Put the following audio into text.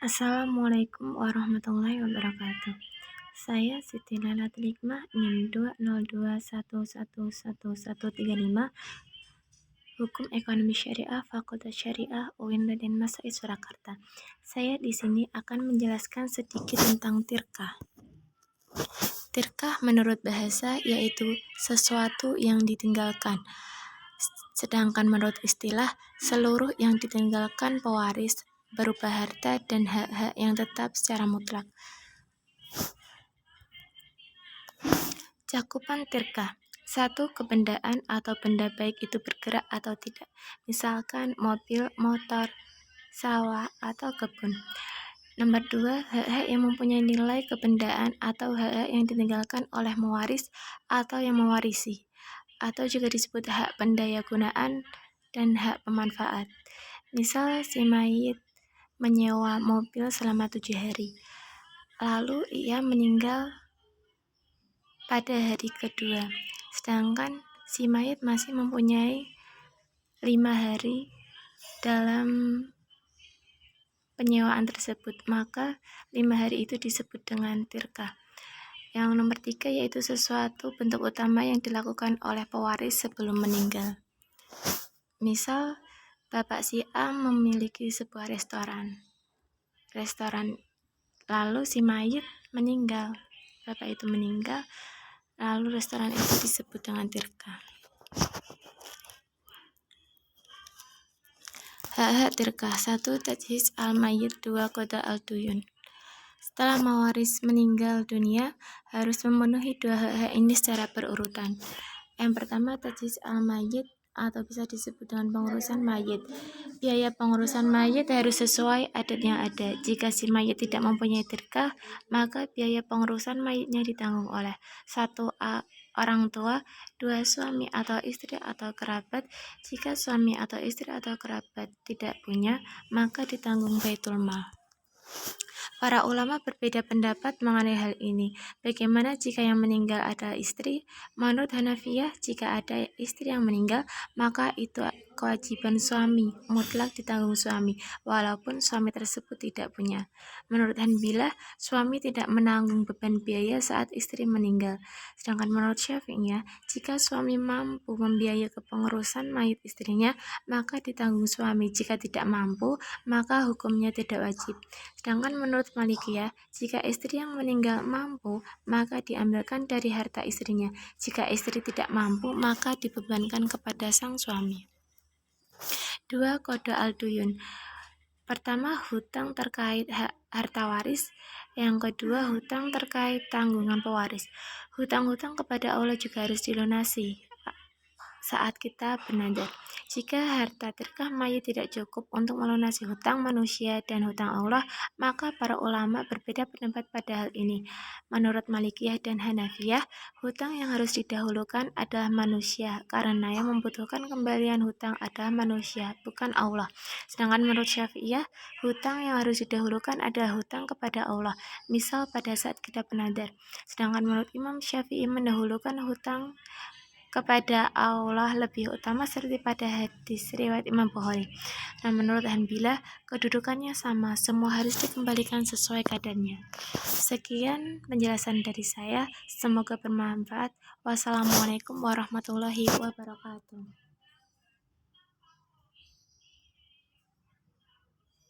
Assalamualaikum warahmatullahi wabarakatuh. Saya Siti Lailatul Hikmah, NIM 202111135, Hukum Ekonomi Syariah, Fakultas Syariah, UIN Raden Mas Said Surakarta. Saya di sini akan menjelaskan sedikit tentang tirkah. Tirkah menurut bahasa yaitu sesuatu yang ditinggalkan. Sedangkan menurut istilah, seluruh yang ditinggalkan pewaris berupa harta dan hak-hak yang tetap secara mutlak. Cakupan tirkah. 1. Kebendaan atau benda baik itu bergerak atau tidak. Misalkan mobil, motor, sawah, atau kebun. Nomor 2. Hak-hak yang mempunyai nilai kebendaan atau hak-hak yang ditinggalkan oleh mewaris atau yang mewarisi, atau juga disebut hak pendaya gunaan dan hak pemanfaat. Misal si mayit menyewa mobil selama 7 hari, lalu ia meninggal pada hari kedua, sedangkan si mayit masih mempunyai 5 hari dalam penyewaan tersebut, maka 5 hari itu disebut dengan tirkah. Yang nomor 3 yaitu sesuatu bentuk utama yang dilakukan oleh pewaris sebelum meninggal. Misal, Bapak si A memiliki sebuah restoran, lalu si mayit meninggal, Bapak itu meninggal, lalu restoran itu disebut dengan tirkah. Hak-hak tirkah. 1. Tajhiz al-mayyit. 2. Qada al-duyun. Setelah mewaris meninggal dunia, harus memenuhi 2 hak-hak ini secara berurutan. Yang pertama, tajhiz al-mayyit atau bisa disebut dengan pengurusan mayit. Biaya pengurusan mayit harus sesuai adat yang ada. Jika si mayit tidak mempunyai tirkah, maka biaya pengurusan mayitnya ditanggung oleh 1. Orang tua, 2. Suami atau istri atau kerabat. Jika suami atau istri atau kerabat tidak punya, maka ditanggung Baitul Mal. Para ulama berbeda pendapat mengenai hal ini. Bagaimana jika yang meninggal adalah istri? Menurut Hanafiyah, jika ada istri yang meninggal, maka itu kewajiban suami, mutlak ditanggung suami, walaupun suami tersebut tidak punya. Menurut Hanbilah, suami tidak menanggung beban biaya saat istri meninggal. Sedangkan menurut Syafi'iyah, jika suami mampu membiayai kepengurusan mayit istrinya, maka ditanggung suami. Jika tidak mampu, maka hukumnya tidak wajib. Sedangkan menurut Malikiyah, jika istri yang meninggal mampu, maka diambilkan dari harta istrinya. Jika istri tidak mampu, maka dibebankan kepada sang suami. 2. Qada al-duyun. Pertama, hutang terkait harta waris. Yang kedua, hutang terkait tanggungan pewaris. Hutang-hutang kepada Allah juga harus dilunasi saat kita bernadar. Jika harta tirkah mayit tidak cukup untuk melunasi hutang manusia dan hutang Allah, maka para ulama berbeda pendapat pada hal ini. Menurut Malikiyah dan Hanafiyah, hutang yang harus didahulukan adalah manusia, karena yang membutuhkan kembalian hutang adalah manusia, bukan Allah. Sedangkan menurut Syafi'iyah, hutang yang harus didahulukan adalah hutang kepada Allah, misal pada saat kita bernadar. Sedangkan menurut Imam Syafi'i mendahulukan hutang kepada Allah lebih utama seperti pada hadis riwayat Imam Bukhari. Dan menurut Hanbilah, kedudukannya sama, semua harus dikembalikan sesuai kadarnya. Sekian penjelasan dari saya, semoga bermanfaat. Wassalamualaikum warahmatullahi wabarakatuh.